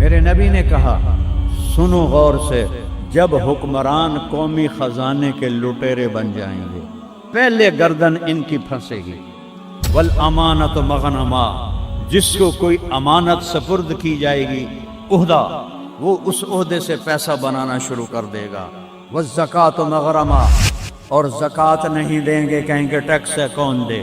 میرے نبی نے کہا سنو غور سے، جب حکمران قومی خزانے کے لٹیرے بن جائیں گے پہلے گردن ان کی پھنسے گی۔ والامانۃ مغنما، جس کو کوئی امانت سپرد کی جائے گی عہدہ، وہ اس عہدے سے پیسہ بنانا شروع کر دے گا۔ والزکوٰۃ مغرما، اور زکوٰۃ نہیں دیں گے، کہیں گے ٹیکس ہے کون دے۔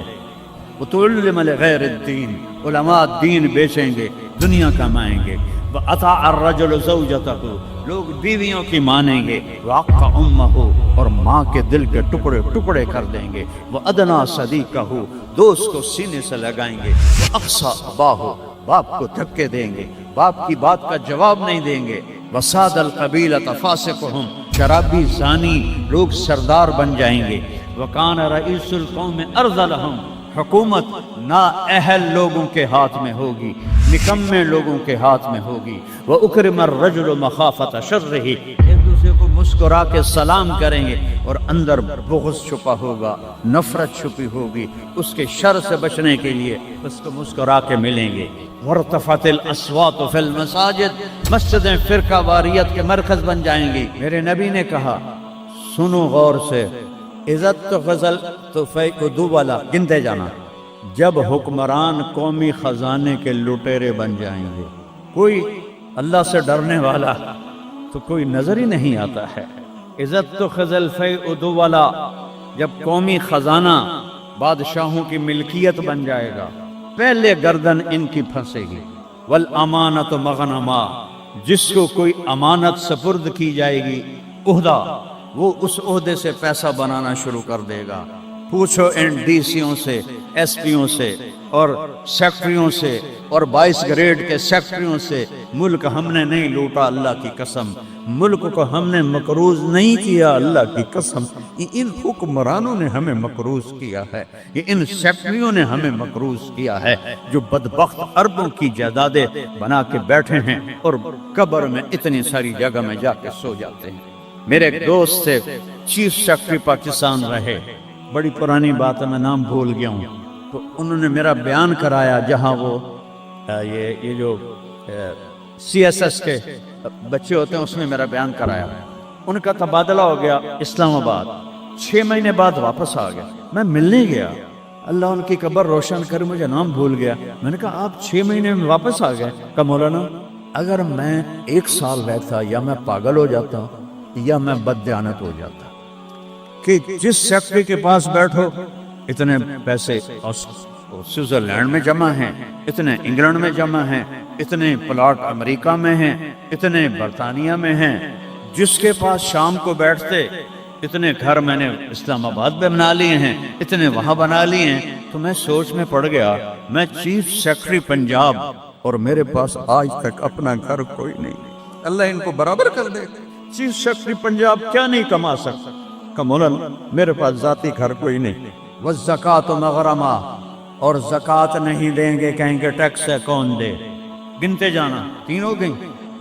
وتعلم لغیر الدین، علماء دین بیچیں گے، دنیا کمائیں گے۔ وَأَطَاعَ الرَّجُلُ زَوْجَتَهُ، لوگ بیویوں کی مانیں گے۔ وَعَقَّ أُمَّهُ، اور ماں کے دل کے ٹکڑے ٹکڑے کر دیں گے۔ وَأَدْنَىٰ صَدِيقَهُ، دوست کو سینے سے لگائیں گے۔ وَأَقْصَىٰ أَبَاهُ، باپ کو دھکے دیں گے، باپ کی بات کا جواب نہیں دیں گے۔ وَسَادَ الْقَبِيلَةَ فَاسِقُهُمْ، شرابی زانی لوگ سردار بن جائیں گے۔ وَكَانَ رَئِيسُ الْقَوْمِ أَرْذَلَهُمْ، حکومت نااہل لوگوں کے ہاتھ میں ہوگی، نکمے لوگوں کے ہاتھ میں ہوگی۔ وَأُكْرِمَ الرَّجُلُ مَخَافَةَ شَرِّهِ، ایک دوسرے کو مسکرا کے سلام کریں گے، اور اندر بغض چھپا ہوگا، نفرت چھپی ہوگی، اس کے شر سے بچنے کے لیے اس کو مسکرا کے ملیں گے۔ وَارْتَفَعَتِ الْأَصْوَاتُ فِي الْمَسَاجِدِ، مسجدیں فرقہ واریت کے مرکز بن جائیں گی۔ میرے نبی نے کہا سنو غور سے، عزت تو غزل تو دو والا گنتے جانا، جب حکمران قومی خزانے کے لٹیرے بن جائیں گے، کوئی اللہ سے ڈرنے والا تو کوئی نظر ہی نہیں آتا ہے۔ عزت تو خزل فیء دو والا، جب قومی خزانہ بادشاہوں کی ملکیت بن جائے گا پہلے گردن ان کی پھنسے گی۔ والامانۃ مغنما، جس کو کوئی امانت سپرد کی جائے گی عہدہ، وہ اس عہدے سے پیسہ بنانا شروع کر دے گا۔ پوچھو ان ڈی سیوں سے، ایس پیوں سے، اور سیکٹریوں سے، اور 22 گریڈ کے سیکٹریوں سے، ملک ہم نے نہیں لوٹا اللہ کی قسم، ملک کو ہم نے مقروض نہیں کیا اللہ کی قسم، یہ ان حکمرانوں نے ہمیں مقروض کیا ہے، یہ ان سیکٹریوں نے ہمیں مقروض کیا ہے، جو بدبخت اربوں کی جائیدادیں بنا کے بیٹھے ہیں اور قبر میں اتنی ساری جگہ میں جا کے سو جاتے ہیں۔ میرے ایک دوست سے چیف سیکرٹری پاکستان رہے، بڑی پرانی بات ہے، میں نام بھول گیا ہوں، تو انہوں نے میرا بیان کرایا جہاں وہ یہ جو سی ایس ایس کے بچے ہوتے ہیں اس میں میرا بیان کرایا۔ ان کا تبادلہ ہو گیا اسلام آباد، 6 مہینے بعد واپس آ گیا، میں ملنے گیا، اللہ ان کی قبر روشن کرے، مجھے نام بھول گیا۔ میں نے کہا آپ 6 مہینے میں واپس آ گئے؟ کہا مولانا اگر میں 1 سال رہتا یا میں پاگل ہو جاتا یا میں بددیانت ہو جاتا، کہ جس سیکٹری کے پاس بیٹھو اتنے پیسے سوئٹزرلینڈ میں جمع ہیں، اتنے انگلینڈ میں جمع ہیں، اتنے پلاٹ امریکہ میں ہیں، اتنے برطانیہ میں ہیں، جس کے پاس شام کو بیٹھتے اتنے گھر میں نے اسلام آباد میں بنا لیے ہیں، اتنے وہاں بنا لیے ہیں۔ تو میں سوچ میں پڑ گیا، میں چیف سیکرٹری پنجاب اور میرے پاس آج تک اپنا گھر کوئی نہیں، اللہ ان کو برابر کر دے۔ چیف سیکرٹری پنجاب کیا نہیں کما سکتا؟ کہ مولانا میرے پاس ذاتی گھر کوئی نہیں۔ والزکوٰۃ مغرما، اور زکوٰۃ نہیں دیں گے، کہیں گے ٹیکس ہے کون دے۔ گنتے جانا، 3 ہو گئی۔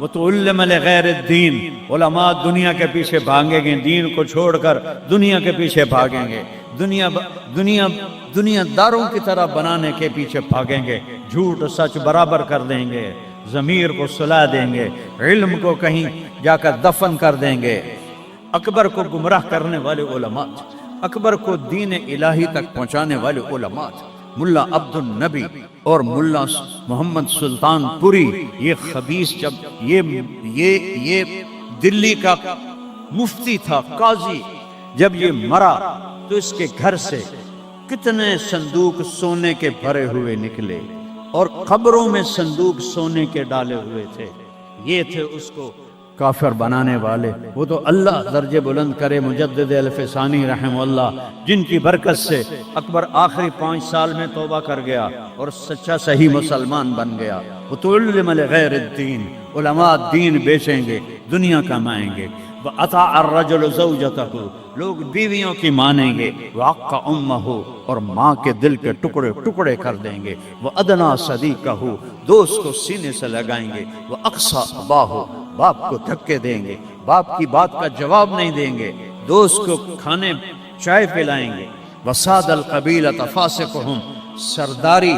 وَتُعَلِّمَ لِغَيْرِ الدِّينِ، علماء دنیا کے پیچھے بھاگیں گے، دین کو چھوڑ کر دنیا کے پیچھے بھاگیں گے، دنیا داروں کی طرح بنانے کے پیچھے بھاگیں گے، جھوٹ سچ برابر کر دیں گے، ضمیر کو سلا دیں گے، علم کو کہیں جا کر دفن کر دیں گے۔ اکبر کو گمراہ کرنے والے علماء، اکبر کو دین الہی تک پہنچانے والے علماء، ملا عبد النبی اور ملا محمد سلطان پوری، یہ خبیث، جب یہ دلی کا مفتی تھا، قاضی، جب یہ مرا تو اس کے گھر سے کتنے صندوق سونے کے بھرے ہوئے نکلے، اور قبروں میں صندوق سونے کے ڈالے ہوئے تھے۔ یہ تھے اس کو کافر بنانے والے۔ وہ تو اللہ درجے بلند کرے مجدد الفسانی رحمہ اللہ، جن کی برکت سے اکبر آخری 5 سال میں توبہ کر گیا اور سچا صحیح مسلمان بن گیا۔ وَتُعَلِّمَ لِغَيْرِ الدِّينِ، علماء دین بیچیں گے، دنیا کمائیں گے۔ وَأَطَاعَ الرَّجُلُ زَوْجَتَهُ، لوگ بیویوں کی مانیں گے۔ وَعَقَّ أُمَّهُ، اور ماں کے دل کے ٹکڑے ٹکڑے کر دیں گے۔ وَأَدْنَىٰ صَدِيقَهُ، دوست کو سینے سے لگائیں گے۔ وَأَقْصَىٰ أَبَاهُ، باپ کو دھکے دیں گے، باپ کی بات کا جواب نہیں دیں گے، دوست کو کھانے چائے پلائیں گے۔ وَسَادَ الْقَبِيلَةَ فَاسِقُهُمْ، سرداری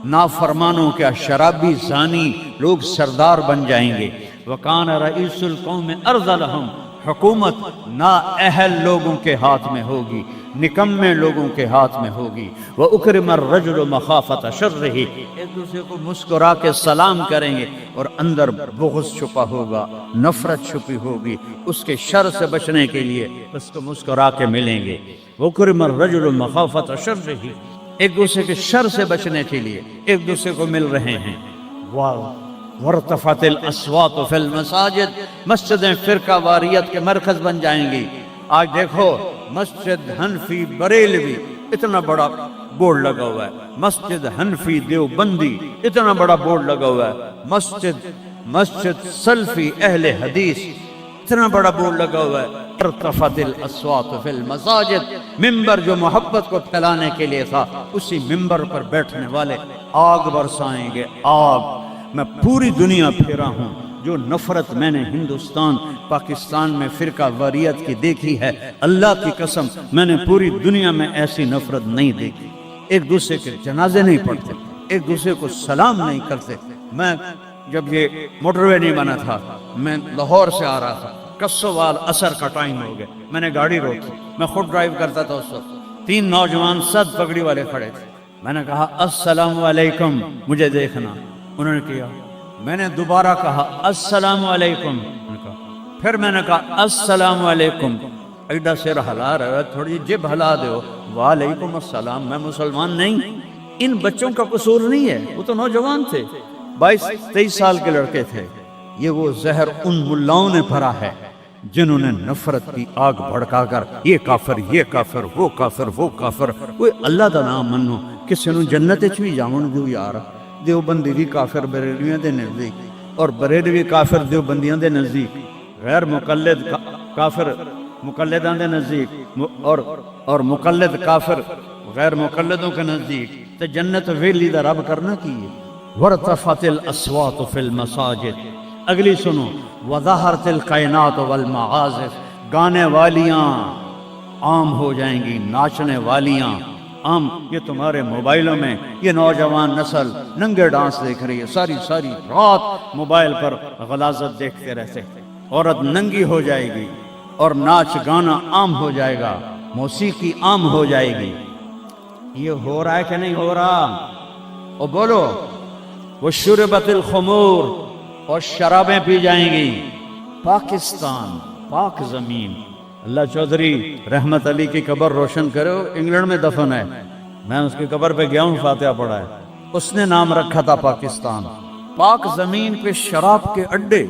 نافرمانوں کے شرابی زانی لوگ سردار بن جائیں گے۔ وکان رئیس القوم ارذلہم، حکومت نا اہل لوگوں کے ہاتھ میں ہوگی، نکمے لوگوں کے ہاتھ میں ہوگی۔ وَأُكْرِمَ الرَّجُلُ مَخَافَةَ شَرِّهِ، ایک دوسرے کو مسکرا کے سلام کریں گے، اور اندر بغض چھپا ہوگا، نفرت چھپی ہوگی، اس کے شر سے بچنے کے لیے اس کو مسکرا کے ملیں گے۔ وَأُكْرِمَ الرَّجُلُ مَخَافَةَ شَرِّهِ، ایک دوسرے کے شر سے بچنے کے لیے ایک دوسرے کو مل رہے ہیں۔ وَارْتَفَعَتِ الْأَصْوَاتُ فِي الْمَسَاجِدِ، مسجدیں فرقہ واریت کے مرکز بن جائیں گی۔ آج دیکھو مسجد حنفی بریلوی اتنا بڑا بورڈ لگا ہوا ہے، مسجد حنفی دیوبندی اتنا بڑا بورڈ لگا ہوا ہے، مسجد سلفی اہل حدیث اتنا بڑا بورڈ لگا ہوا ہے۔ ارتفعت الاصوات فی المساجد، ممبر جو محبت کو پھیلانے کے لیے تھا، اسی ممبر پر بیٹھنے والے آگ برسائیں گے، آگ۔ میں پوری دنیا پھیرا ہوں، جو نفرت میں نے ہندوستان پاکستان میں فرقہ واریت کی دیکھی ہے، اللہ کی قسم میں نے پوری دنیا میں ایسی نفرت نہیں دیکھی۔ ایک دوسرے کے جنازے نہیں پڑھتے، ایک دوسرے کو سلام نہیں کرتے۔ میں جب یہ موٹر وے نہیں بنا تھا، میں لاہور سے آ رہا تھا، کسوال عصر کا ٹائم ہو گیا، میں نے گاڑی روکی، میں خود ڈرائیو کرتا تھا اس وقت، 3 نوجوان سد پگڑی والے کھڑے تھے، میں نے کہا السلام علیکم، مجھے دیکھنا، انہوں نے کیا، میں نے دوبارہ کہا السلام علیکم، پھر میں نے کہا السلام علیکم، ایڈا سر ہلا رہا ہے، تھوڑی جب ہلا دو، وعلیکم السلام، میں مسلمان نہیں۔ ان بچوں کا قصور نہیں ہے، وہ تو نوجوان تھے، 22-23 سال کے لڑکے تھے۔ یہ وہ زہر ان ملاؤں نے بھرا ہے جنہوں نے نفرت کی آگ بھڑکا کر یہ کافر، یہ کافر، وہ کافر، وہ کافر، وہ اللہ دا نام منو، کسی نو جنت چ بھی جاون دیو یار۔ دیوبندی بھی کافر بریلویاں دے نزدیک، اور بریلوی کافر دیوبندیاں دے نزدیک، غیر مقلد کافر مقلداں دے نزدیک، اور مقلد کافر غیر مقلدوں کے نزدیک، تے جنت ویلی دا رب کرنا کی ہے۔ وَارْتَفَعَتِ الْأَصْوَاتُ فِي الْمَسَاجِدِ، اگلی سنو، وَظَهَرَتِ الْقَيْنَاتُ وَالْمَعَازِفُ، گانے والیاں عام ہو جائیں گی، ناچنے والیاں عام۔ یہ تمہارے موبائلوں میں یہ نوجوان نسل ننگے ڈانس دیکھ رہی ہے، ساری رات موبائل پر غلاظت دیکھتے رہتے، عورت ننگی ہو جائے گی، اور ناچ گانا عام ہو جائے گا، موسیقی عام ہو جائے گی۔ یہ ہو رہا ہے کہ نہیں ہو رہا؟ اور بولو، وَشُرِبَتِ الْخُمُورُ، اور شرابیں پی جائیں گی۔ پاکستان پاک زمین، اللہ چودھری رحمت علی کی قبر روشن کرو، انگلینڈ میں دفن ہے، میں اس کی قبر پہ گیا ہوں، فاتحہ پڑھا ہے، اس نے نام رکھا تھا پاکستان۔ پاک زمین پہ شراب کے اڈے،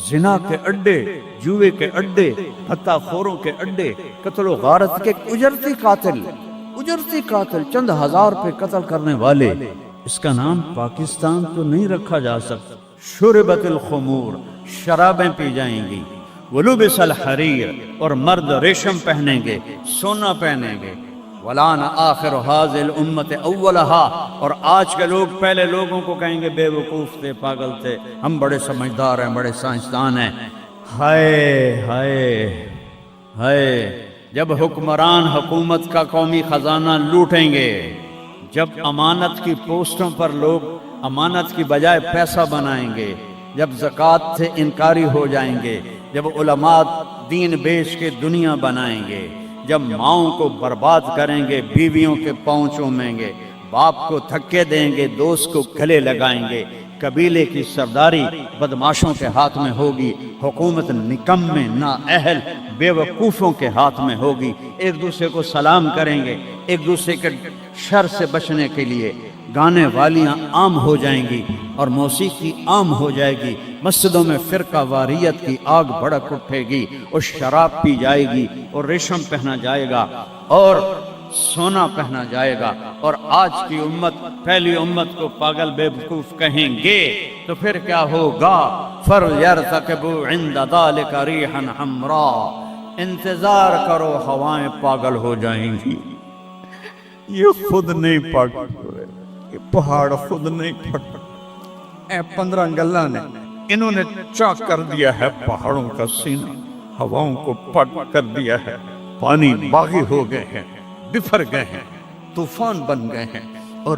زنا کے اڈے، جوئے کے اڈے، حتیٰ خوروں کے اڈے، قتل و غارت کے اجرتی قاتل چند ہزار پہ قتل کرنے والے، اس کا نام پاکستان تو نہیں رکھا جا سکتا۔ شربت الخمور، شرابیں پی جائیں گی۔ ولبس الحریر، اور مرد ریشم پہنیں گے، سونا پہنیں گے۔ ولعن آخر هذه الامت اولها، اور آج کے لوگ پہلے لوگوں کو کہیں گے بے وقوف تھے، پاگل تھے، ہم بڑے سمجھدار ہیں، بڑے سائنسدان ہیں۔ ہائے ہائے ہائے، جب حکمران حکومت کا قومی خزانہ لوٹیں گے، جب امانت کی پوسٹوں پر لوگ امانت کی بجائے پیسہ بنائیں گے، جب زکوٰۃ سے انکاری ہو جائیں گے، جب علماء دین بیچ کے دنیا بنائیں گے، جب ماؤں کو برباد کریں گے، بیویوں کے پاؤں چومیں گے، باپ کو دھکے دیں گے، دوست کو گلے لگائیں گے، قبیلے کی سرداری بدماشوں کے ہاتھ میں ہوگی، حکومت نکمے نااہل بے وقوفوں کے ہاتھ میں ہوگی، ایک دوسرے کو سلام کریں گے، ایک دوسرے کے شر سے بچنے کے لیے گانے والیاں عام ہو جائیں گی، اور موسیقی عام ہو جائے گی، مسجدوں میں فرقہ واریت کی آگ بھڑک اٹھے گی، اور شراب پی جائے گی، اور ریشم پہنا جائے گا، اور سونا پہنا جائے گا، اور آج کی امت پہلی امت کو پاگل بے وقوف کہیں گے، تو پھر کیا ہوگا؟ فَلْيَرْتَقِبُوا عِنْدَ ذَلِكَ رِيحًا حَمْرَاءَ، انتظار کرو، ہوائیں پاگل ہو جائیں گی۔ یہ خود نہیں پاگل ہوئے، یہ پہاڑ خود نہیں پھٹ، اے 15 گلہ نے انہوں نے چاک کر دیا ہے پہاڑوں کا سینہ، ہواؤں کو پٹ کر دیا ہے، پانی باغی ہو گئے ہیں، بفر گئے ہیں، طوفان بن گئے ہیں، اور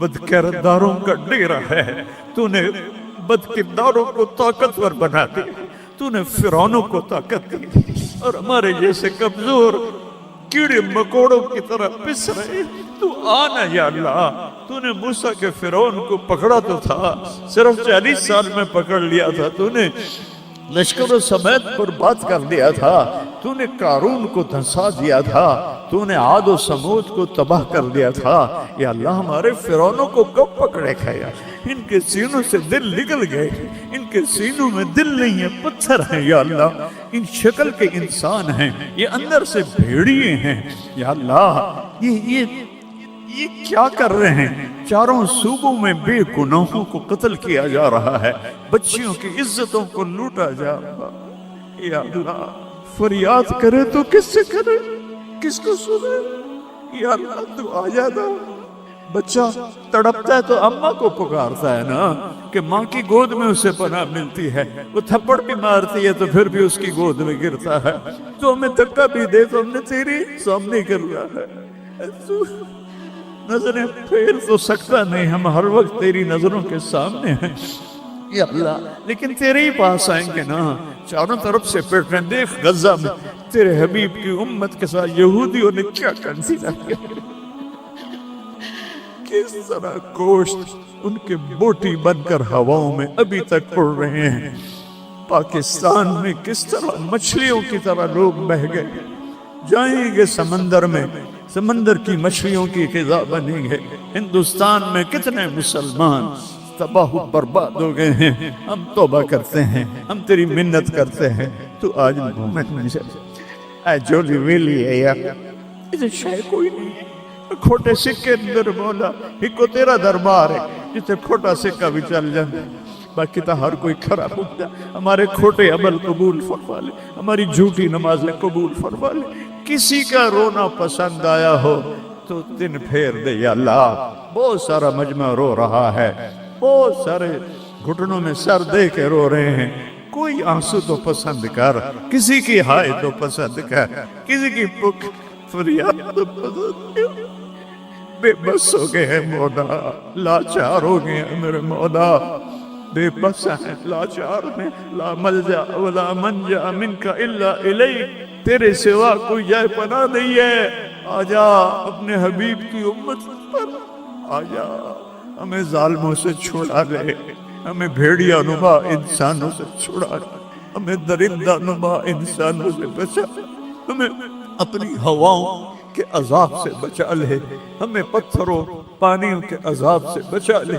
بد کرداروں کا ڈیرا ہے، تو نے بد کرداروں کو طاقتور بنا دیا، تو نے فرعونوں کو طاقت دی اور ہمارے جیسے کمزور کیڑے مکوڑوں کی طرح پس رہے۔ تو آنا یا اللہ، تو نے موسیٰ کے فرعون کو پکڑا تو تھا، صرف 40 سال میں پکڑ لیا تھا، تو نے لشکر و سمیت پر بات کر دیا تھا، تو نے قارون کو دھنسا دیا تھا، تو نے عاد و سمود کو تباہ کر دیا تھا۔ یا اللہ ہمارے فرعونوں کو کب پکڑے کھایا؟ ان کے سینوں سے دل نکل گئے، ان کے سینوں میں دل نہیں ہے، پتھر ہیں یا اللہ، ان شکل کے انسان ہیں، یہ اندر سے بھیڑیے ہیں یا اللہ، یہ کیا کر رہے ہیں؟ چاروں صوبوں میں بے گناہوں کو قتل کیا جا رہا ہے، بچیوں کی عزتوں کو لوٹا جا رہا ہے یا اللہ، فریاد کرے تو کس سے کرے، کس کو سنے؟ یا اللہ تو آ جانا۔ بچہ تڑپتا ہے تو اماں کو پکارتا ہے نا، کہ ماں کی گود میں اسے پناہ ملتی ہے، وہ تھپڑ بھی مارتی ہے تو پھر بھی اس کی گود میں گرتا ہے، تو ہمیں دھکا بھی دے تو ہم نے تیری سامنے کر رہا ہے، نظریں پھیر تو سکتا نہیں، ہم ہر وقت تیری نظروں کے سامنے ہیں یا اللہ، لیکن تیرے ہی پاس آئیں گے نا، چاروں طرف سے پیٹ رہے۔ دیکھ غزہ میں تیرے حبیب کی امت کے ساتھ یہودیوں نے کیا کنسیڈر کیا، کس طرح گوشت ان کے بوٹی بن کر ہواؤں میں ابھی تک اڑ رہے ہیں۔ پاکستان میں کس طرح مچھلیوں کی طرح لوگ بہہ گئے، جائیں گے سمندر میں، سمندر کی مچھلیوں کی غذا بنیں گے۔ ہندوستان میں کتنے مسلمان تباہ و برباد ہو گئے ہیں، ہم توبہ کرتے ہیں، ہم تیری منت کرتے ہیں، تو آج مومن میں سے اے جولی ویلی ہے یا اسے شے کوئی نہیں ہے، کھوٹے سکے اندر مولا ایک کو تیرا دربار ہے جسے کھوٹا سکہ بھی چل جائے، باقی تو ہر کوئی کھڑا ہوتا، ہمارے کھوٹے عمل قبول فرما لے، ہماری جھوٹی نمازیں قبول فرما لے۔ کسی کا رونا پسند آیا ہو تو دن پھیر دے یا اللہ۔ بہت سارا مجمع رو رہا ہے، بہت سارے گھٹنوں میں سر دے کے رو رہے ہیں، کوئی آنسو تو پسند کر، کسی کی ہائے تو پسند کر، کسی کی بک فریاد تو پسند کر۔ بے بس ہو گئے ہیں مولا، لاچار ہو گئے ہیں میرے مولا، بے بس ہیں، لاچار ہیں، لا ملجا ولا منجا منک الا الیک، تیرے سوا کوئی جائے پناہ نہیں ہے، آجا اپنے حبیب کی امت پر آجا، ہمیں ظالموں سے چھڑا لے، ہمیں بھیڑیا نما انسانوں سے چھڑا لے، ہمیں درندہ نما انسانوں سے بچا، ہمیں اپنی ہواؤں کے عذاب سے بچا لے، ہمیں پتھروں پانیوں کے عذاب سے بچا لے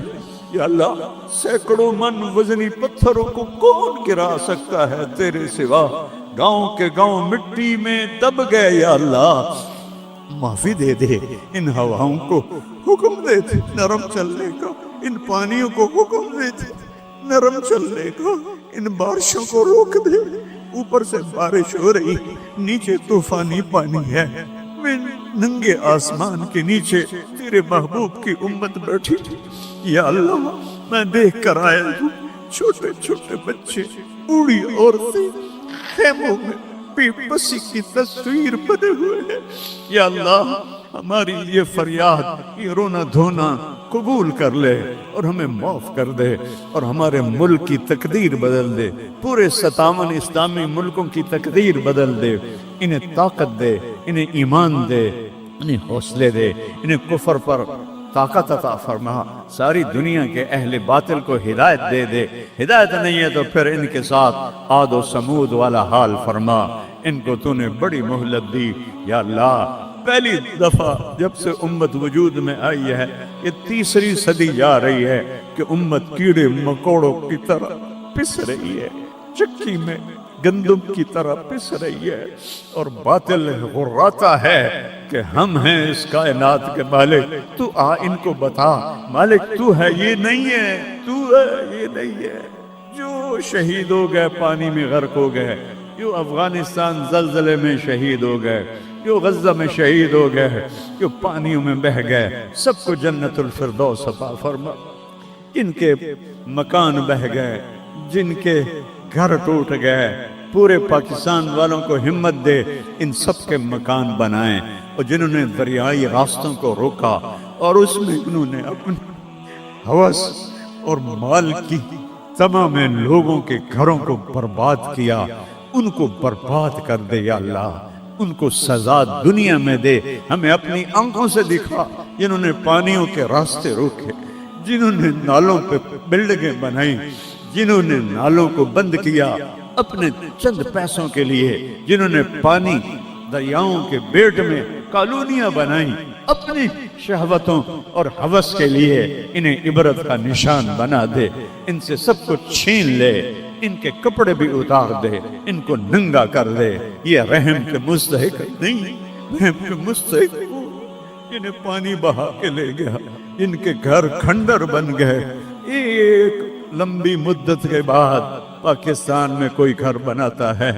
یا اللہ۔ سینکڑوں من وزنی پتھروں کو کون گرا سکتا ہے تیرے سوا؟ گاؤں کے گاؤں مٹی میں دب گئے یا اللہ، معافی دے دے، ان ہواؤں کو حکم دے دے نرم چلنے کا، ان پانیوں کو حکم دے دے نرم چلنے کا، ان بارشوں کو روک دے، اوپر سے بارش ہو رہی، نیچے طوفانی پانی ہے، میں ننگے آسمان کے نیچے تیرے محبوب کی امت بیٹھی یا اللہ، میں دیکھ کر آیا ہوں چھوٹے چھوٹے بچے، بوڑھی عورتیں خیموں میں بے بسی کی تصویر بنے ہوئے ہیں یا اللہ، ہماری یہ فریاد، یہ رونا دھونا قبول کر لے اور ہمیں معاف کر دے اور ہمارے ملک کی تقدیر بدل دے، پورے 57 اسلامی ملکوں کی تقدیر بدل دے، انہیں طاقت دے، انہیں ایمان دے، انہیں حوصلے دے، انہیں کفر پر طاقت عطا فرما، ساری دنیا کے اہل باطل کو ہدایت دے دے، ہدایت نہیں ہے تو پھر ان کے ساتھ عاد و سمود والا حال فرما، ان کو تو نے بڑی مہلت دی یا اللہ۔ پہلی دفعہ جب سے امت وجود میں آئی ہے، یہ 3ری صدی جا رہی ہے کہ امت کیڑے مکوڑوں کی طرح پس رہی ہے، چکی میں گندم کی طرح پس رہی ہے، اور باطل غراتا ہے کہ ہم ہیں اس کائنات کے مالک، تو آ ان کو بتا مالک تو ہے، یہ نہیں ہے، تو ہے، یہ نہیں ہے۔ جو شہید ہو گئے پانی میں غرق ہو گئے، جو افغانستان زلزلے میں شہید ہو گئے، جو غزہ میں شہید ہو گئے، جو پانیوں میں بہہ گئے، سب کو جنت الفردوس عطا فرما۔ جن کے مکان بہہ گئے، جن کے گھر ٹوٹ گئے، پورے پاکستان والوں کو ہمت دے، ان سب کے مکان بنائیں، اور جنہوں نے دریائی راستوں کو روکا اور اس میں انہوں نے اپنی ہوس اور مال کی تمام لوگوں کے گھروں کو برباد کیا، ان کو برباد کر دے یا اللہ، ان کو سزا دنیا میں دے، ہمیں اپنی آنکھوں سے دکھا جنہوں نے پانیوں کے راستے روکے، جنہوں نے نالوں پہ بلڈنگیں بنائی، جنہوں نے نالوں کو بند کیا اپنے چند پیسوں کے لیے، جنہوں نے پانی دریاؤں کے بیٹ میں کالونیاں بنائیں اپنی شہوتوں اور ہوس کے لیے، انہیں عبرت کا نشان بنا دے، ان سے سب کچھ چھین لے، ان کے کپڑے بھی اتار دے، ان کو ننگا کر دے، یہ رحم کے مستحق نہیں، رحم کے مستحق وہ انہیں پانی بہا کے لے گیا، ان کے گھر کھنڈر بن گئے۔ ایک لمبی مدت کے بعد پاکستان میں کوئی گھر بناتا ہے،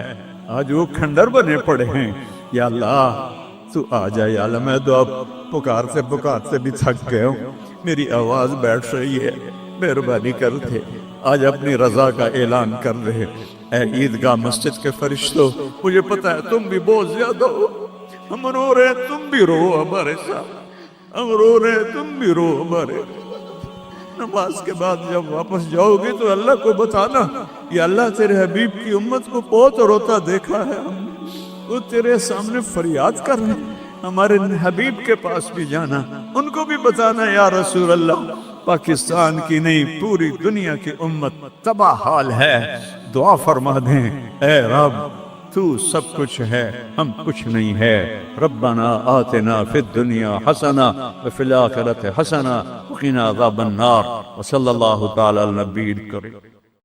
آج وہ کھنڈر بنے پڑے ہیں۔ یا اللہ تو آ جا یا اللہ، میں تو اب پکارتے بھی تھک گیا ہوں، میری آواز بیٹھ رہی ہے، مہربانی کرتے آج اپنی رضا کا اعلان کر رہے۔ اے عیدگاہ مسجد کے فرشتوں، مجھے پتا ہے تم بھی بہت زیادہ ہو، ہم رو رہے ہیں تم بھی رو ہمارے ساتھ، ہم رو رہے ہیں تم بھی رو ہمارے۔ نماز کے بعد جب واپس جاؤ گے تو اللہ کو بتانا، یا اللہ تیرے حبیب کی امت کو بہت روتا دیکھا ہے ہم نے، وہ تیرے سامنے فریاد کر رہے ہیں، ہمارے حبیب کے پاس بھی جانا، ان کو بھی بتانا یا رسول اللہ پاکستان کی نہیں پوری دنیا کی امت تباہ حال ہے، دعا فرما دیں اے رب تو سب کچھ ہے، ہم کچھ نہیں ہے۔ ربنا آتنا فی الدنیا حسنہ وفی الآخرۃ حسنہ وقنا عذاب النار، وصلی اللہ تعالی علی النبی الکریم۔